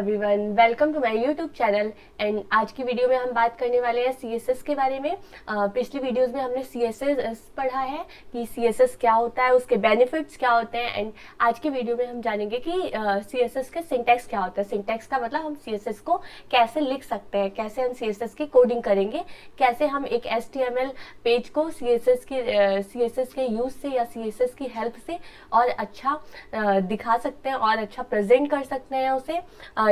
Everyone, welcome to my YouTube channel. And आज की video में हम बात करने वाले हैं सीएसएस के बारे में। पिछली वीडियोस में हमने सीएसएस पढ़ा है कि सीएसएस क्या होता है, उसके बेनिफिट्स क्या होते हैं। एंड आज की वीडियो में हम जानेंगे कि सीएसएस के सिंटैक्स क्या होता है। सिंटैक्स का मतलब हम सीएसएस को कैसे लिख सकते हैं, कैसे हम सीएसएस की कोडिंग करेंगे, कैसे हम एक एचटीएमएल पेज को सीएसएस के यूज से या सीएसएस की हेल्प से और अच्छा दिखा सकते हैं और अच्छा प्रेजेंट कर सकते हैं उसे,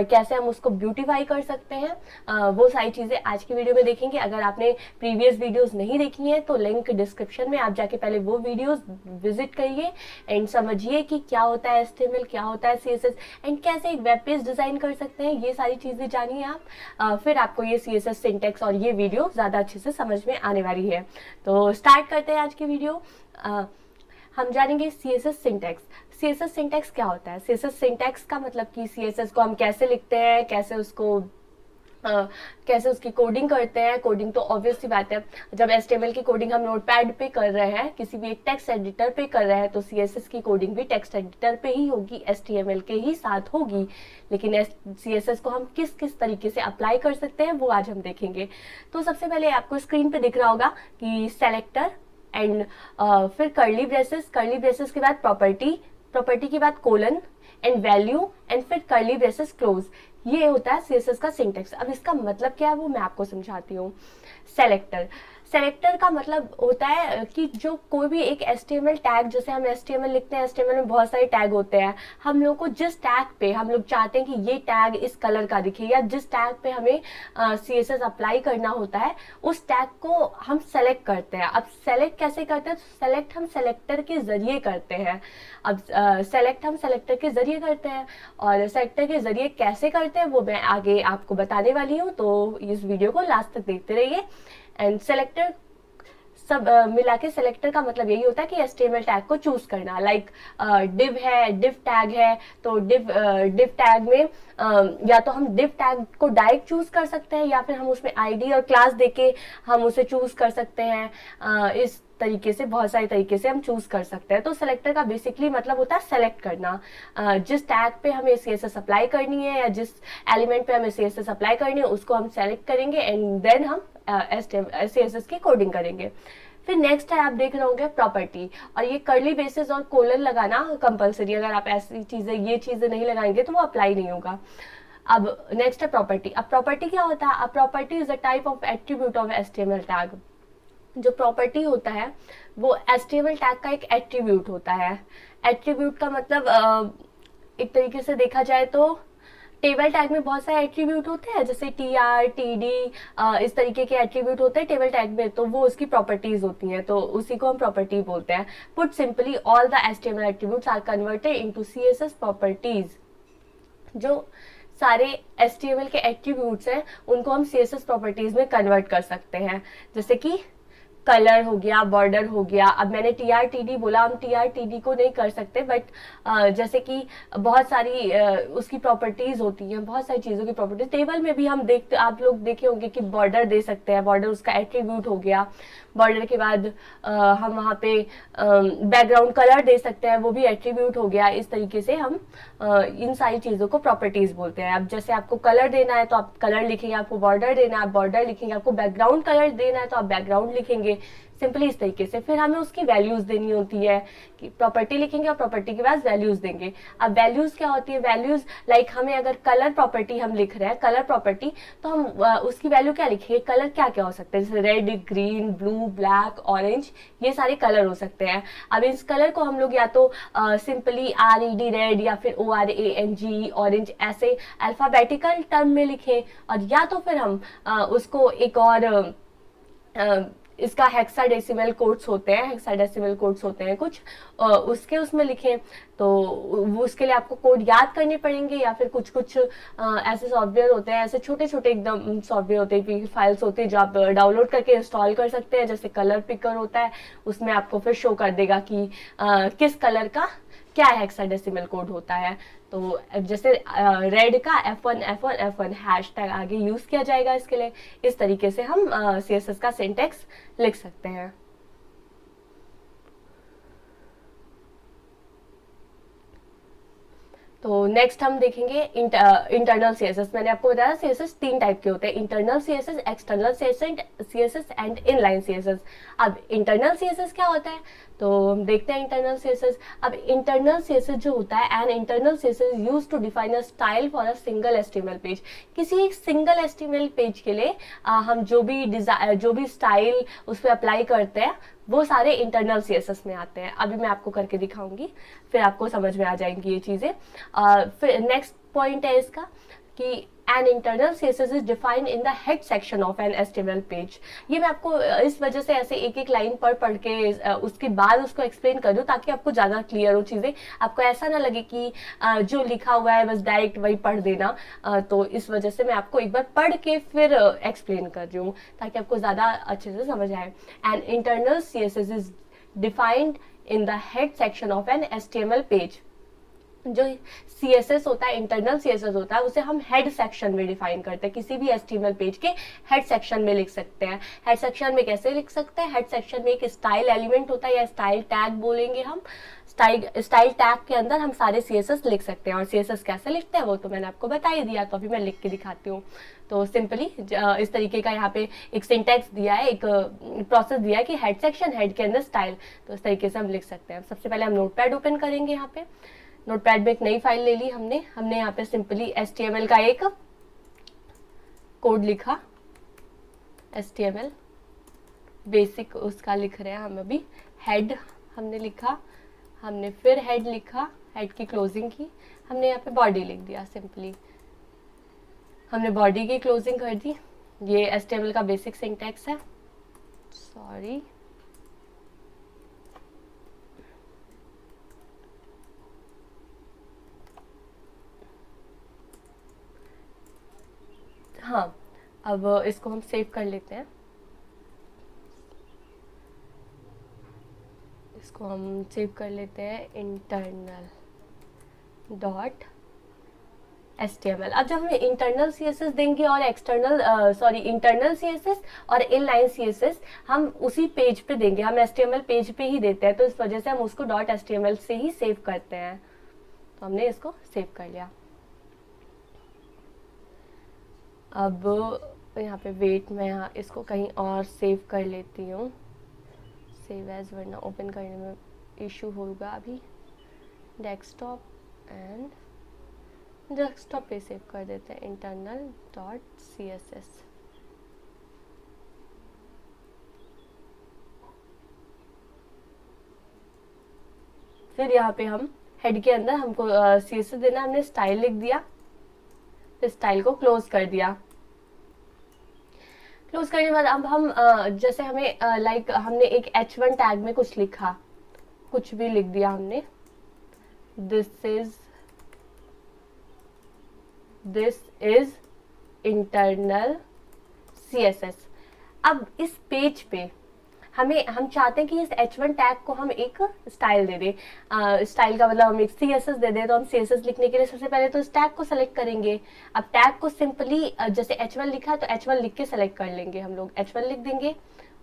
कैसे हम उसको ब्यूटीफाई कर सकते हैं। वो सारी चीजें आज की वीडियो में देखेंगे। अगर आपने प्रीवियस वीडियोस नहीं देखी हैं तो लिंक डिस्क्रिप्शन में, आप जाके पहले वो वीडियोस विजिट करिए एंड समझिए कि क्या होता है एचटीएमएल, क्या होता है सीएसएस एंड कैसे एक वेब पेज डिजाइन कर सकते हैं। ये सारी चीजें जानिए आप, फिर आपको ये सीएसएस सिंटैक्स और ये वीडियो ज्यादा अच्छे से समझ में आने वाली है। तो स्टार्ट करते हैं आज की वीडियो। हम जानेंगे सीएसएस सिंटैक्स। सीएसएस सिंटैक्स क्या होता है? सीएसएस सिंटैक्स का मतलब कि सीएसएस को हम कैसे लिखते हैं, कैसे उसकी कोडिंग करते हैं। कोडिंग तो ऑब्वियस सी बात है, जब एचटीएमएल की कोडिंग हम नोटपैड पे कर रहे हैं, किसी भी एक टेक्स्ट एडिटर पे कर रहे हैं, तो सीएसएस की कोडिंग भी टेक्स्ट एडिटर पे ही होगी, एचटीएमएल के ही साथ होगी। लेकिन सीएसएस को हम किस किस तरीके से अप्लाई कर सकते हैं वो आज हम देखेंगे। तो सबसे पहले आपको स्क्रीन पे दिख रहा होगा कि सेलेक्टर एंड फिर कर्ली ब्रेसेस के बाद प्रॉपर्टी के बाद कोलन एंड वैल्यू एंड फिर कर्ली ब्रेसेस क्लोज। ये होता है सीएसएस का सिंटैक्स। अब इसका मतलब क्या है वो मैं आपको समझाती हूँ। सेलेक्टर का मतलब होता है कि जो कोई भी एक एचटीएमएल टैग, जैसे हम एचटीएमएल लिखते हैं, एचटीएमएल में बहुत सारे टैग होते हैं, हम लोग को जिस टैग पे हम लोग चाहते हैं कि ये टैग इस कलर का दिखे या जिस टैग पे हमें सीएसएस अप्लाई करना होता है, उस टैग को हम सेलेक्ट करते हैं। अब सेलेक्ट कैसे करते हैं? सेलेक्ट हम सेलेक्टर के जरिए करते हैं। अब सेलेक्ट हम सेलेक्टर के जरिए करते हैं और सेलेक्टर के जरिए कैसे करते हैं वो मैं आगे आपको बताने वाली हूँ, तो इस वीडियो को लास्ट तक देखते रहिए। एंड सेलेक्टर सब मिला के सेलेक्टर का मतलब यही होता है कि एचटीएमएल टैग को चूज करना। लाइक डिव है, डिव टैग है, तो डिव टैग में या तो हम डिव टैग को डायरेक्ट चूज कर सकते हैं या फिर हम उसमें आईडी और क्लास देके हम उसे चूज कर सकते हैं। इस तरीके से, बहुत सारे तरीके से हम चूज कर सकते हैं। तो सेलेक्टर का बेसिकली मतलब होता है सेलेक्ट करना। जिस टैग पे हमें सीएसएस अप्लाई करनी है या जिस एलिमेंट पे हमें सीएसएस अप्लाई करनी है उसको हम सेलेक्ट करेंगे एंड देन हम सीएसएस की कोडिंग करेंगे। फिर नेक्स्ट है, आप देख रहे होंगे प्रॉपर्टी, और ये कर्ली ब्रेसेस और कोलन लगाना कंपलसरी। अगर आप ऐसी चीजें, ये चीजें नहीं लगाएंगे तो वो अप्लाई नहीं होगा। अब नेक्स्ट है प्रॉपर्टी। अब प्रॉपर्टी क्या होता है? अब property is a type of attribute of HTML tag. जो प्रॉपर्टी होता है वो एचटीएमएल टैग का एक एट्रीब्यूट होता है। एट्रीब्यूट का मतलब एक तरीके से देखा जाए तो टेबल टैग में बहुत सारे एट्रीब्यूट होते हैं, जैसे टीआर, टीडी, इस तरीके के एट्रीब्यूट होते हैं टेबल टैग में, तो वो उसकी प्रॉपर्टीज होती हैं, तो उसी को हम प्रॉपर्टी बोलते हैं। Put simply, all the HTML attributes are converted into CSS properties. जो सारे एचटीएमएल के एट्रीब्यूट्स हैं उनको हम सीएसएस प्रॉपर्टीज में कन्वर्ट कर सकते हैं। जैसे कि कलर हो गया, बॉर्डर हो गया। अब मैंने टीआरटीडी बोला, हम टीआरटीडी को नहीं कर सकते, बट जैसे कि बहुत सारी उसकी प्रॉपर्टीज होती हैं, बहुत सारी चीजों की प्रॉपर्टीज। टेबल में भी हम देखते, आप लोग देखे होंगे कि बॉर्डर दे सकते हैं, बॉर्डर उसका एट्रीब्यूट हो गया। बॉर्डर के बाद हम वहाँ पे बैकग्राउंड कलर दे सकते हैं, वो भी एट्रीब्यूट हो गया। इस तरीके से हम इन सारी चीजों को प्रॉपर्टीज बोलते हैं। अब जैसे आपको कलर देना है तो आप कलर लिखेंगे, आपको बॉर्डर देना है आप बॉर्डर लिखेंगे, आपको बैकग्राउंड कलर देना है तो आप बैकग्राउंड लिखेंगे, सिंपली इस तरीके से। फिर हमें उसकी वैल्यूज देनी होती है कि प्रॉपर्टी लिखेंगे और प्रॉपर्टी के बाद वैल्यूज देंगे। अब वैल्यूज क्या होती है? वैल्यूज लाइक हमें अगर कलर प्रॉपर्टी हम लिख रहे हैं, कलर प्रॉपर्टी, तो हम उसकी वैल्यू क्या लिखेंगे? कलर क्या क्या हो सकते हैं? जैसे red, green, blue, black, orange, ये सारे कलर हो सकते हैं। अब इस कलर को हम लोग या तो सिंपली RED रेड या फिर ORANG ऑरेंज ऐसे अल्फाबेटिकल टर्म में लिखें, और या तो फिर हम उसको एक और इसका हेक्साडेसिमल कोड्स होते हैं कुछ, उसमें लिखें। तो उसके लिए आपको कोड याद करने पड़ेंगे या फिर कुछ ऐसे सॉफ्टवेयर होते हैं, ऐसे छोटे छोटे एकदम सॉफ्टवेयर होते हैं, फाइल्स होती है जो आप डाउनलोड करके इंस्टॉल कर सकते हैं। जैसे कलर पिकर होता है, उसमें आपको फिर शो कर देगा कि किस कलर का क्या हेक्साडेसिमल कोड होता है। तो जैसे रेड का F1 हैशटैग आगे यूज किया जाएगा इसके लिए। इस तरीके से हम सीएसएस का सिंटैक्स लिख सकते हैं। तो नेक्स्ट हम देखेंगे इंटरनल सीएसएस। मैंने आपको बताया सीएसएस 3 टाइप के होते हैं, internal CSS, external CSS and inline CSS. अब इंटरनल सीएसएस क्या होता है, तो हम देखते हैं इंटरनल सीएसएस। अब इंटरनल सीएसएस जो होता है, an internal CSS use to define a style for a single HTML page. किसी एक सिंगल एचटीएमएल पेज के लिए हम जो भी स्टाइल उस पर अप्लाई करते हैं वो सारे इंटरनल सीएसएस में आते हैं। अभी मैं आपको करके दिखाऊंगी, फिर आपको समझ में आ जाएंगी ये चीजें। फिर नेक्स्ट पॉइंट है इसका कि an internal CSS is defined in the head section of an HTML page. ये मैं आपको इस वजह से ऐसे एक एक लाइन पढ़ के उसके बाद उसको एक्सप्लेन कर दूं ताकि आपको ज्यादा क्लियर हो चीजें, आपको ऐसा ना लगे कि जो लिखा हुआ है बस डायरेक्ट वही पढ़ देना। तो इस वजह से मैं आपको एक बार पढ़ के फिर एक्सप्लेन कर रही हूँ ताकि आपको ज्यादा अच्छे से समझ आए। An internal CSS is defined in the head section of an HTML page. जो सीएसएस होता है, इंटरनल सीएसएस होता है, उसे हम हेड सेक्शन में डिफाइन करते हैं। किसी भी एचटीएमएल पेज के हेड सेक्शन में लिख सकते हैं। हेड सेक्शन में कैसे लिख सकते हैं, हेड सेक्शन में एक स्टाइल एलिमेंट होता है या स्टाइल टैग बोलेंगे हम। स्टाइल टैग के अंदर हम सारे सीएसएस लिख सकते हैं। और सीएसएस कैसे लिखते हैं वो तो मैंने आपको बता ही दिया, तो अभी मैं लिख के दिखाती हूँ। तो सिंपली इस तरीके का यहाँ पे एक सिंटैक्स दिया है, एक प्रोसेस दिया है कि हेड सेक्शन, हेड के अंदर स्टाइल, तो इस तरीके से हम लिख सकते हैं। सबसे पहले हम नोटपैड ओपन करेंगे। यहाँ पे नोटपैड में एक नई फाइल ले ली हमने यहाँ पे सिंपली HTML का एक कोड लिखा, HTML बेसिक उसका लिख रहे हैं हम अभी। हेड हमने लिखा, हमने फिर हेड लिखा, हेड की क्लोजिंग की, हमने यहाँ पे बॉडी लिख दिया। सिंपली हमने बॉडी की क्लोजिंग कर दी। ये HTML का बेसिक सिंटैक्स है। सॉरी, हाँ, अब इसको हम सेव कर लेते हैं। इसको हम सेव कर लेते हैं internal डॉट HTML। अब जब हम इंटरनल CSS देंगे और इंटरनल CSS और इनलाइन CSS हम उसी पेज पे देंगे, हम HTML पेज पे ही देते हैं, तो इस वजह से हम उसको डॉट HTML से ही सेव करते हैं। तो हमने इसको सेव कर लिया। अब यहाँ पे वेट, मैं यहाँ इसको कहीं और सेव कर लेती हूँ, सेव एज, वरना ओपन करने में इशू होगा। अभी डेस्कटॉप एंड डेस्कटॉप पे सेव कर देते हैं, इंटरनल डॉट CSS। फिर यहाँ पे हम हेड के अंदर हमको CSS देना, हमने स्टाइल लिख दिया, फिर स्टाइल को क्लोज कर दिया। क्लोज करने के बाद अब हम जैसे हमें हमने एक H1 टैग में कुछ लिखा, कुछ भी लिख दिया हमने, दिस इज इंटरनल CSS। अब इस पेज पे हम चाहते हैं कि इस H1 टैग को हम एक स्टाइल दे दें। स्टाइल का मतलब हम एक CSS दे दें, तो हम CSS लिखने के लिए सबसे पहले तो इस टैग को सेलेक्ट करेंगे। अब टैग को सिंपली जैसे H1 लिखा है तो H1 लिख के सेलेक्ट कर लेंगे, हम लोग H1 लिख देंगे।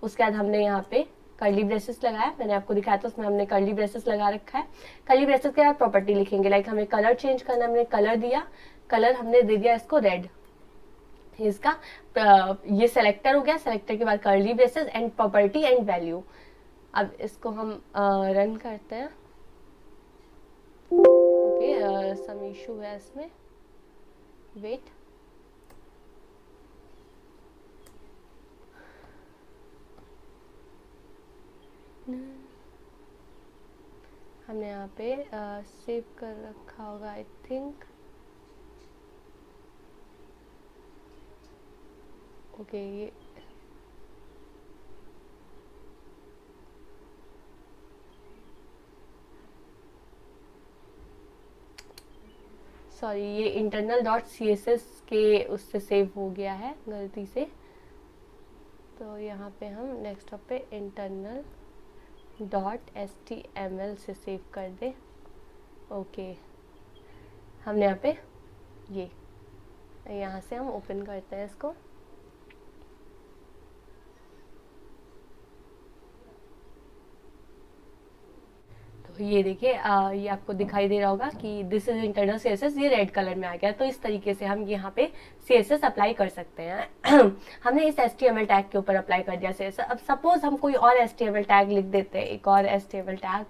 उसके बाद हमने यहाँ पे कर्ली ब्रेसेस लगाया, मैंने आपको दिखाया था, उसमें हमने कर्ली ब्रेसेस लगा रखा है। कर्ली ब्रेसेस के बाद प्रॉपर्टी लिखेंगे, लाइक हमें कलर चेंज करना, हमने कलर दिया, कलर हमने दे दिया इसको रेड। इसका ये सेलेक्टर हो गया, सेलेक्टर के बाद curly braces and property and value. अब इसको हम रन करते हैं। ओके, सम इशू है इसमें, वेट। हमने यहाँ पे सेव कर रखा होगा आई थिंक। ओके, ये सॉरी, ये इंटरनल डॉट CSS के उससे सेव हो गया है गलती से। तो यहाँ पे हम डेस्कटॉप पे इंटरनल डॉट HTML से सेव कर दे। ओके, हमने यहाँ पे ये यहाँ से हम ओपन करते हैं इसको। तो ये देखिए ये आपको दिखाई दे रहा होगा कि दिस इज इंटरनल सीएसएस, ये रेड कलर में आ गया। तो इस तरीके से हम यहाँ पे सीएसएस अप्लाई कर सकते हैं। हमने इस एचटीएमएल टैग के ऊपर अप्लाई कर दिया सीएसएस। अब सपोज हम कोई और एचटीएमएल टैग लिख देते हैं, एक और HTML tag,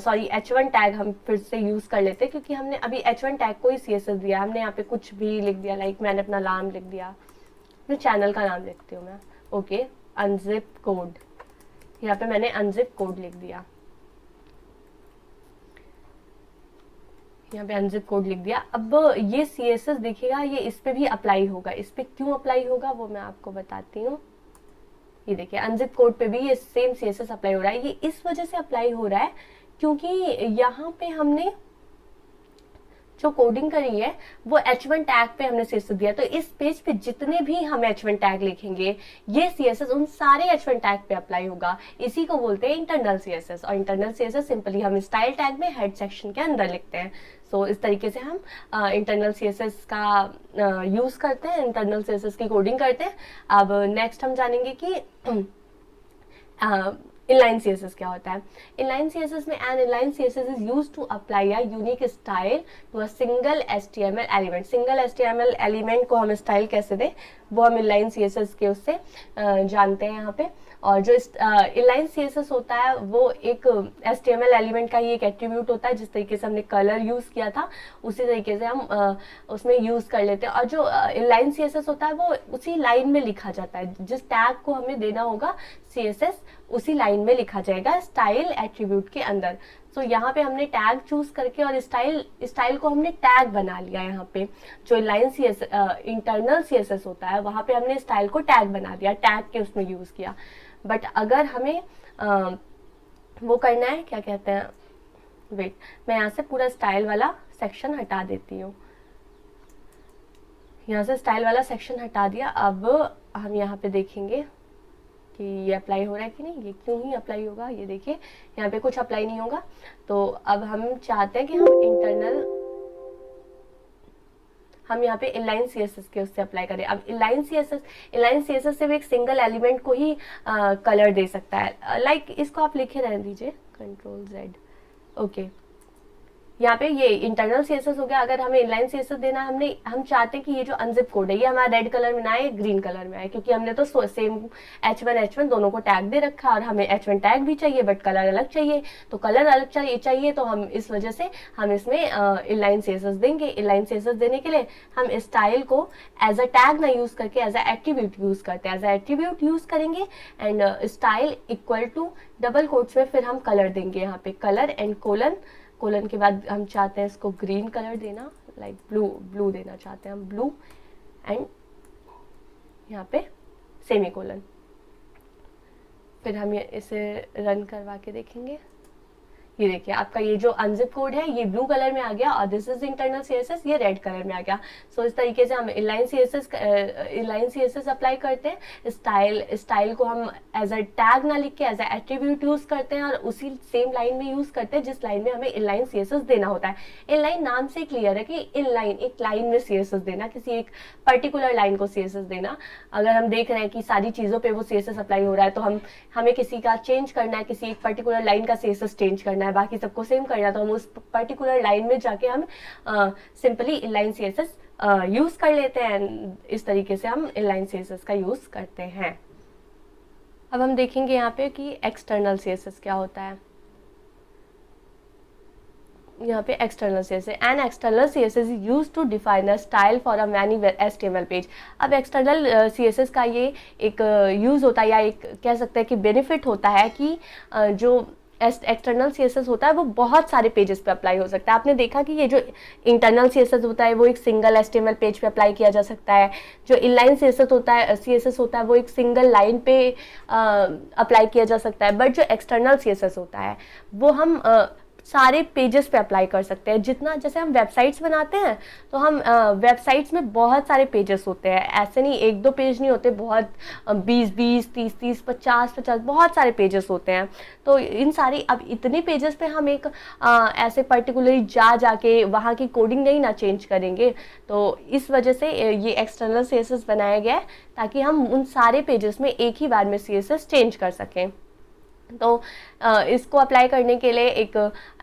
sorry H1 tag हम फिर से यूज कर लेते हैं, क्योंकि हमने अभी H1 टैग को ही सीएसएस दिया। हमने यहाँ पे कुछ भी लिख दिया, लाइक मैंने अपना नाम लिख दिया, अपने चैनल का नाम लिखती हूँ मैं, ओके, अनजिप कोड, यहाँ पे मैंने अनजिप कोड लिख दिया, यहाँ पे अनजिप कोड लिख दिया। अब ये सीएसएस देखिएगा, ये इस पे भी अप्लाई होगा। इस पे क्यों अप्लाई होगा वो मैं आपको बताती हूँ। ये देखिए अनजिप कोड पे भी ये सेम सीएसएस अप्लाई हो रहा है। ये इस वजह से अप्लाई हो रहा है क्योंकि यहाँ पे हमने जो कोडिंग करी है वो H1 टैग पे हमने सीएसएस दिया। तो इस पेज पे जितने भी हम H1 टैग लिखेंगे, ये सीएसएस उन सारे H1 टैग पे अप्लाई होगा। इसी को बोलते हैं इंटरनल सीएसएस। और इंटरनल सीएसएस सिंपली हम स्टाइल टैग में हेड सेक्शन के अंदर लिखते हैं। सो इस तरीके से हम इंटरनल सीएसएस का यूज करते हैं, इंटरनल सीएसएस की कोडिंग करते हैं। अब नेक्स्ट हम जानेंगे कि inline CSS क्या होता है। inline CSS में an inline CSS is used to apply a unique style to a single HTML element। single HTML element को हम स्टाइल कैसे दें वो हम inline CSS के उससे जानते हैं यहाँ पे। और जो inline CSS होता है वो एक HTML एलिमेंट का ही एक एट्रीब्यूट होता है। जिस tariके से हमने कलर यूज किया था उसी तरीके से हम उसमें यूज कर लेते हैं। और जो inline CSS होता है वो उसी लाइन में लिखा जाता है। जिस टैग को हमें देना होगा CSS उसी लाइन में लिखा जाएगा स्टाइल एट्रीब्यूट के अंदर। तो यहाँ पे हमने टैग चूज करके और स्टाइल को हमने टैग बना लिया। यहाँ पे जो लाइन इंटरनल सीएसएस होता है वहां पे हमने स्टाइल को टैग बना दिया, टैग के उसमें यूज किया। बट अगर हमें वो करना है, क्या कहते हैं, वेट, मैं यहाँ से पूरा स्टाइल वाला सेक्शन हटा देती हूँ। यहाँ से स्टाइल वाला सेक्शन हटा दिया। अब हम यहाँ पे देखेंगे कि ये अप्लाई हो रहा है कि नहीं। ये क्यों ही अप्लाई होगा, ये देखिए यहाँ पे कुछ अप्लाई नहीं होगा। तो अब हम चाहते हैं कि हम यहाँ पे इनलाइन सीएसएस के उससे अप्लाई करें। अब इनलाइन सीएसएस सिर्फ एक सिंगल एलिमेंट को ही कलर दे सकता है। लाइक इसको आप लिखे रहने दीजिए, Ctrl+Z, ओके। यहाँ पे ये इंटरनल सीएसएस हो गया। अगर हमें इनलाइन सीएसएस देना है, हम चाहते हैं कि ये जो अनजिप कोड है ये हमारा रेड कलर में ना आए, ग्रीन कलर में आए, क्योंकि हमने तो सेम H1 दोनों को टैग दे रखा है और हमें H1 टैग भी चाहिए बट कलर अलग चाहिए। तो कलर अलग चाहिए तो हम इस वजह से हम इसमें इनलाइन सीएसएस देंगे। इनलाइन सीएसएस देने के लिए हम स्टाइल को एज अ टैग ना यूज करके एज अ एट्रीब्यूट यूज करते हैं। एज अ एट्रीब्यूट यूज करेंगे and style equal to double quotes में फिर हम कलर देंगे। यहाँ पे कलर एंड कोलन के बाद हम चाहते हैं इसको ग्रीन कलर देना, लाइक ब्लू देना चाहते हैं हम, ब्लू, एंड यहाँ पे सेमीकोलन। फिर हम ये इसे रन करवा के देखेंगे। ये देखिए आपका ये जो अनजिप कोड है ये ब्लू कलर में आ गया और दिस इज इंटरनल सीएसएस, ये रेड कलर में आ गया। सो इस तरीके से हम इनलाइन सीएसएस अप्लाई करते हैं। स्टाइल को हम एज अ टैग ना लिख के एज अ एट्रीब्यूट यूज करते हैं और उसी सेम लाइन में यूज करते हैं जिस लाइन में हमें इनलाइन सीएसएस देना होता है। इनलाइन नाम से क्लियर है कि इनलाइन एक लाइन में सीएसएस देना, किसी एक पर्टिकुलर लाइन को सीएसएस देना। अगर हम देख रहे हैं कि सारी चीजों पे वो सीएसएस अप्लाई हो रहा है तो हमें किसी का चेंज करना है, किसी एक पर्टिकुलर लाइन का सीएसएस चेंज करना है, बाकी सबको सेम करना, तो हम उस पर्टिकुलर लाइन में जाके हम सिंपली इनलाइन सीएसएस यूज कर लेते हैं। इस तरीके से हम इनलाइन सीएसएस का यूज करते हैं। अब हम देखेंगे यहाँ पे कि एक्सटर्नल सीएसएस क्या होता है। यहाँ पे external CSS, an external CSS is used to define a style for a many HTML page. अब एक्सटर्नल सीएसएस का ये एक यूज होता है या एक कह सकते हैं कि बेनिफिट होता है कि जो एक्सटर्नल सीएसएस होता है वो बहुत सारे पेजेस पे अप्लाई हो सकता है। आपने देखा कि ये जो इंटरनल सीएसएस होता है वो एक सिंगल HTML पेज पे अप्लाई किया जा सकता है। जो इनलाइन सीएसएस होता है वो एक सिंगल लाइन पे अप्लाई किया जा सकता है। बट जो एक्सटर्नल सीएसएस होता है वो हम सारे पेजेस पे अप्लाई कर सकते हैं। जितना जैसे हम वेबसाइट्स बनाते हैं तो हम वेबसाइट्स में बहुत सारे पेजेस होते हैं, ऐसे नहीं एक दो पेज नहीं होते, बहुत 20 30 50 बहुत सारे पेजेस होते हैं। तो इन सारी अब इतने पेजेस पे हम एक ऐसे पर्टिकुलरली जाके वहाँ की कोडिंग नहीं ना चेंज करेंगे। तो इस वजह से ये एक्सटर्नल सीएसएस बनाया गया है ताकि हम उन सारे पेजेस में एक ही बार में सीएसएस चेंज कर सकें। तो इसको अप्लाई करने के लिए एक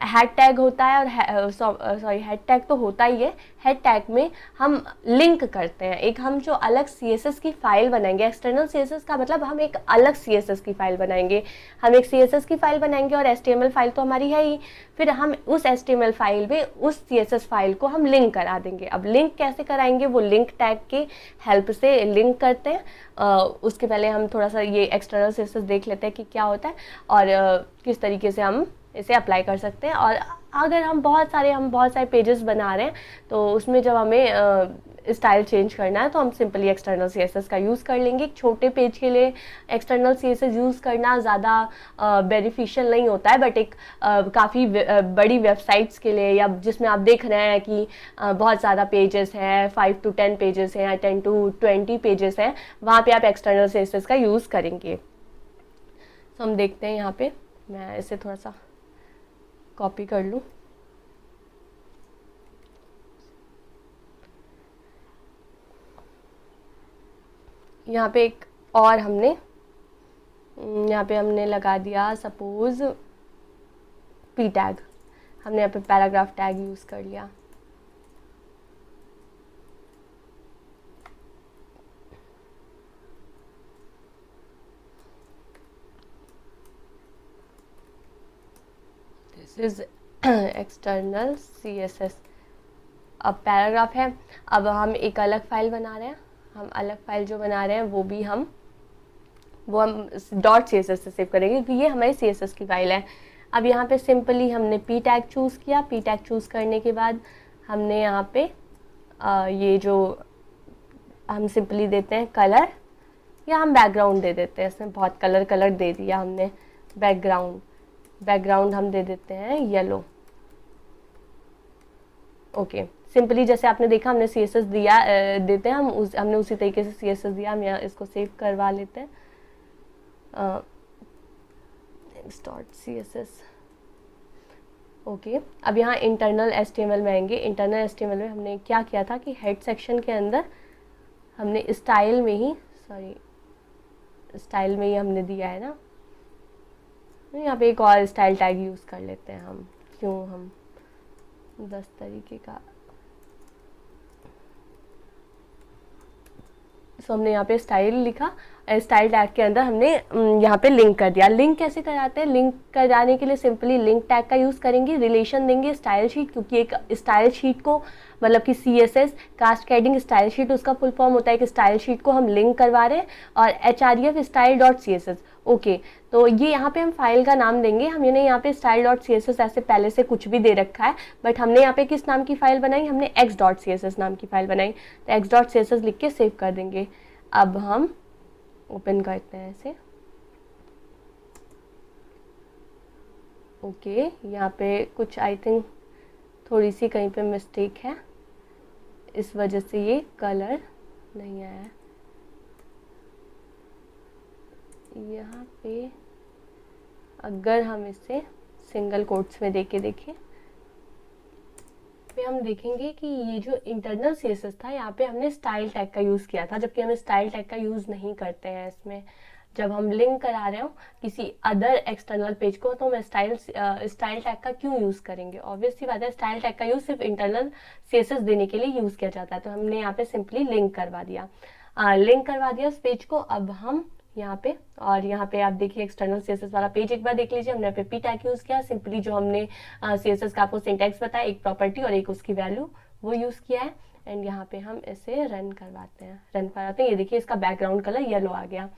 हैड टैग होता है, और सॉरी हैड टैग तो होता ही है। हैड टैग में हम लिंक करते हैं, एक हम जो अलग CSS की फाइल बनाएंगे। एक्सटर्नल CSS का मतलब हम एक अलग CSS की फाइल बनाएंगे। हम एक CSS की फाइल बनाएंगे और HTML फाइल तो हमारी है ही, फिर हम उस HTML फाइल में उस CSS फाइल को हम लिंक करा देंगे। अब लिंक कैसे कराएंगे, वो लिंक टैग के हेल्प से लिंक करते हैं। उसके पहले हम थोड़ा सा ये एक्सटर्नल CSS देख लेते हैं कि क्या होता है और किस तरीके से हम इसे अप्लाई कर सकते हैं। और अगर हम बहुत सारे पेजेस बना रहे हैं तो उसमें जब हमें स्टाइल चेंज करना है तो हम सिंपली एक्सटर्नल CSS का यूज़ कर लेंगे। एक छोटे पेज के लिए एक्सटर्नल CSS यूज़ करना ज़्यादा बेनिफिशियल नहीं होता है, बट एक काफ़ी बड़ी वेबसाइट्स के लिए, या जिसमें आप देख रहे हैं कि बहुत ज़्यादा पेजेस हैं, 5 to 10 पेजेस हैं या 10 to 20 पेजेस हैं, वहाँ पे आप एक्सटर्नल CSS का यूज़ करेंगे। तो हम देखते हैं यहाँ पे, मैं इसे थोड़ा सा कॉपी कर लूँ। यहाँ पे एक और यहाँ पे हमने लगा दिया सपोज P टैग, हमने यहाँ पे पैराग्राफ टैग यूज़ कर लिया। This is external CSS। अब पैराग्राफ है, अब हम एक अलग फाइल बना रहे हैं। हम अलग फाइल जो बना रहे हैं वो हम .css से सेव करेंगे, क्योंकि ये हमारी CSS की फाइल है। अब यहाँ पे सिंपली हमने P टैग चूज़ किया। P टैग चूज़ करने के बाद हमने यहाँ पे ये जो हम सिंपली देते हैं कलर, या हम बैकग्राउंड दे देते हैं। इसमें बहुत कलर दे दिया हमने। बैकग्राउंड हम दे देते हैं येलो। ओके, सिंपली जैसे आपने देखा हमने CSS दिया देते हैं हमने उसी तरीके से CSS दिया। हम यहाँ इसको सेव करवा लेते हैं .css। ओके, अब यहाँ इंटरनल HTML में आएंगे। इंटरनल HTML में हमने क्या किया था कि हेड सेक्शन के अंदर हमने स्टाइल में ही हमने दिया है ना। यहाँ पे एक और स्टाइल टैग यूज़ कर लेते हैं हम, क्यों हम 10 तरीके का। सो हमने यहाँ पे स्टाइल लिखा, स्टाइल टैग के अंदर हमने यहाँ पे लिंक कर दिया। लिंक कैसे कराते हैं, लिंक कराने के लिए सिंपली लिंक टैग का यूज़ करेंगे। रिलेशन देंगे स्टाइल शीट, क्योंकि एक स्टाइल शीट को मतलब कि CSS कास्केडिंग स्टाइल शीट उसका फुल फॉर्म होता है कि स्टाइल शीट को हम लिंक करवा रहे हैं, और href style.css। ओके, तो ये यहाँ पे हम फाइल का नाम देंगे। हमने यहाँ पे style.css ऐसे पहले से कुछ भी दे रखा है, बट हमने यहाँ पे किस नाम की फाइल बनाई, हमने x.css नाम की फाइल बनाई। तो x.css लिख के सेव कर देंगे। अब हम ओपन करते हैं इसे। ओके, यहाँ पे कुछ आई थिंक थोड़ी सी कहीं पे मिस्टेक है, इस वजह से ये कलर नहीं आया है। यहाँ पे अगर हम इसे सिंगल कोट्स में देखें पे हम देखेंगे कि ये जो इंटरनल CSS था, यहाँ पे हमने स्टाइल टैग का यूज़ किया था, जबकि हम स्टाइल टैग का यूज़ नहीं करते हैं इसमें। जब हम लिंक करा रहे हो किसी अदर एक्सटर्नल पेज को, तो हम स्टाइल टैग का क्यों यूज़ करेंगे। ऑब्वियस सी बात है, स्टाइल टैग का यूज़ सिर्फ इंटरनल CSS देने के लिए यूज़ किया जाता है। तो हमने यहाँ पे सिंपली लिंक करवा दिया उस पेज को। अब हम यहाँ पे, और यहाँ पे आप देखिए एक्सटर्नल CSS वाला पेज एक बार देख लीजिए। हमने यहाँ पे P टैग यूज़ किया, सिंपली जो हमने CSS का आपको सिंटैक्स बताया, एक प्रॉपर्टी और एक उसकी वैल्यू, वो यूज़ किया है। एंड यहाँ पे हम इसे रन कराते हैं। ये देखिए इसका बैकग्राउंड कलर येलो आ गया।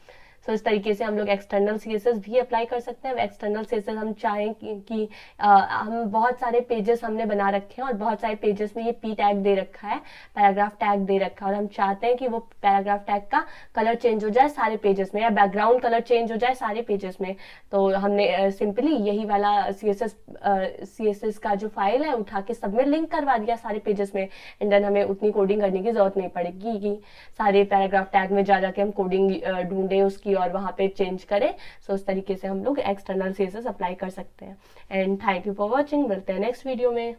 सो इस तरीके से हम लोग एक्सटर्नल CSS भी अप्लाई कर सकते हैं। एक्सटर्नल CSS हम चाहें कि हम बहुत सारे पेजेस हमने बना रखे हैं और बहुत सारे पेजेस में ये P टैग दे रखा है, पैराग्राफ टैग दे रखा है, और हम चाहते हैं कि वो पैराग्राफ टैग का कलर चेंज हो जाए सारे पेजेस में, या बैकग्राउंड कलर चेंज हो जाए सारे पेजेस में। तो हमने सिंपली यही वाला CSS का जो फाइल है उठा के सब में लिंक करवा दिया सारे पेजेस में। एंड देन हमें उतनी कोडिंग करने की जरूरत नहीं पड़ेगी कि सारे पैराग्राफ टैग में जा के हम कोडिंग ढूंढे उसकी और वहाँ पे चेंज करें। सो इस तरीके से हम लोग एक्सटर्नल CSS अप्लाई कर सकते हैं। And thank you for watching. मिलते हैं नेक्स्ट वीडियो में।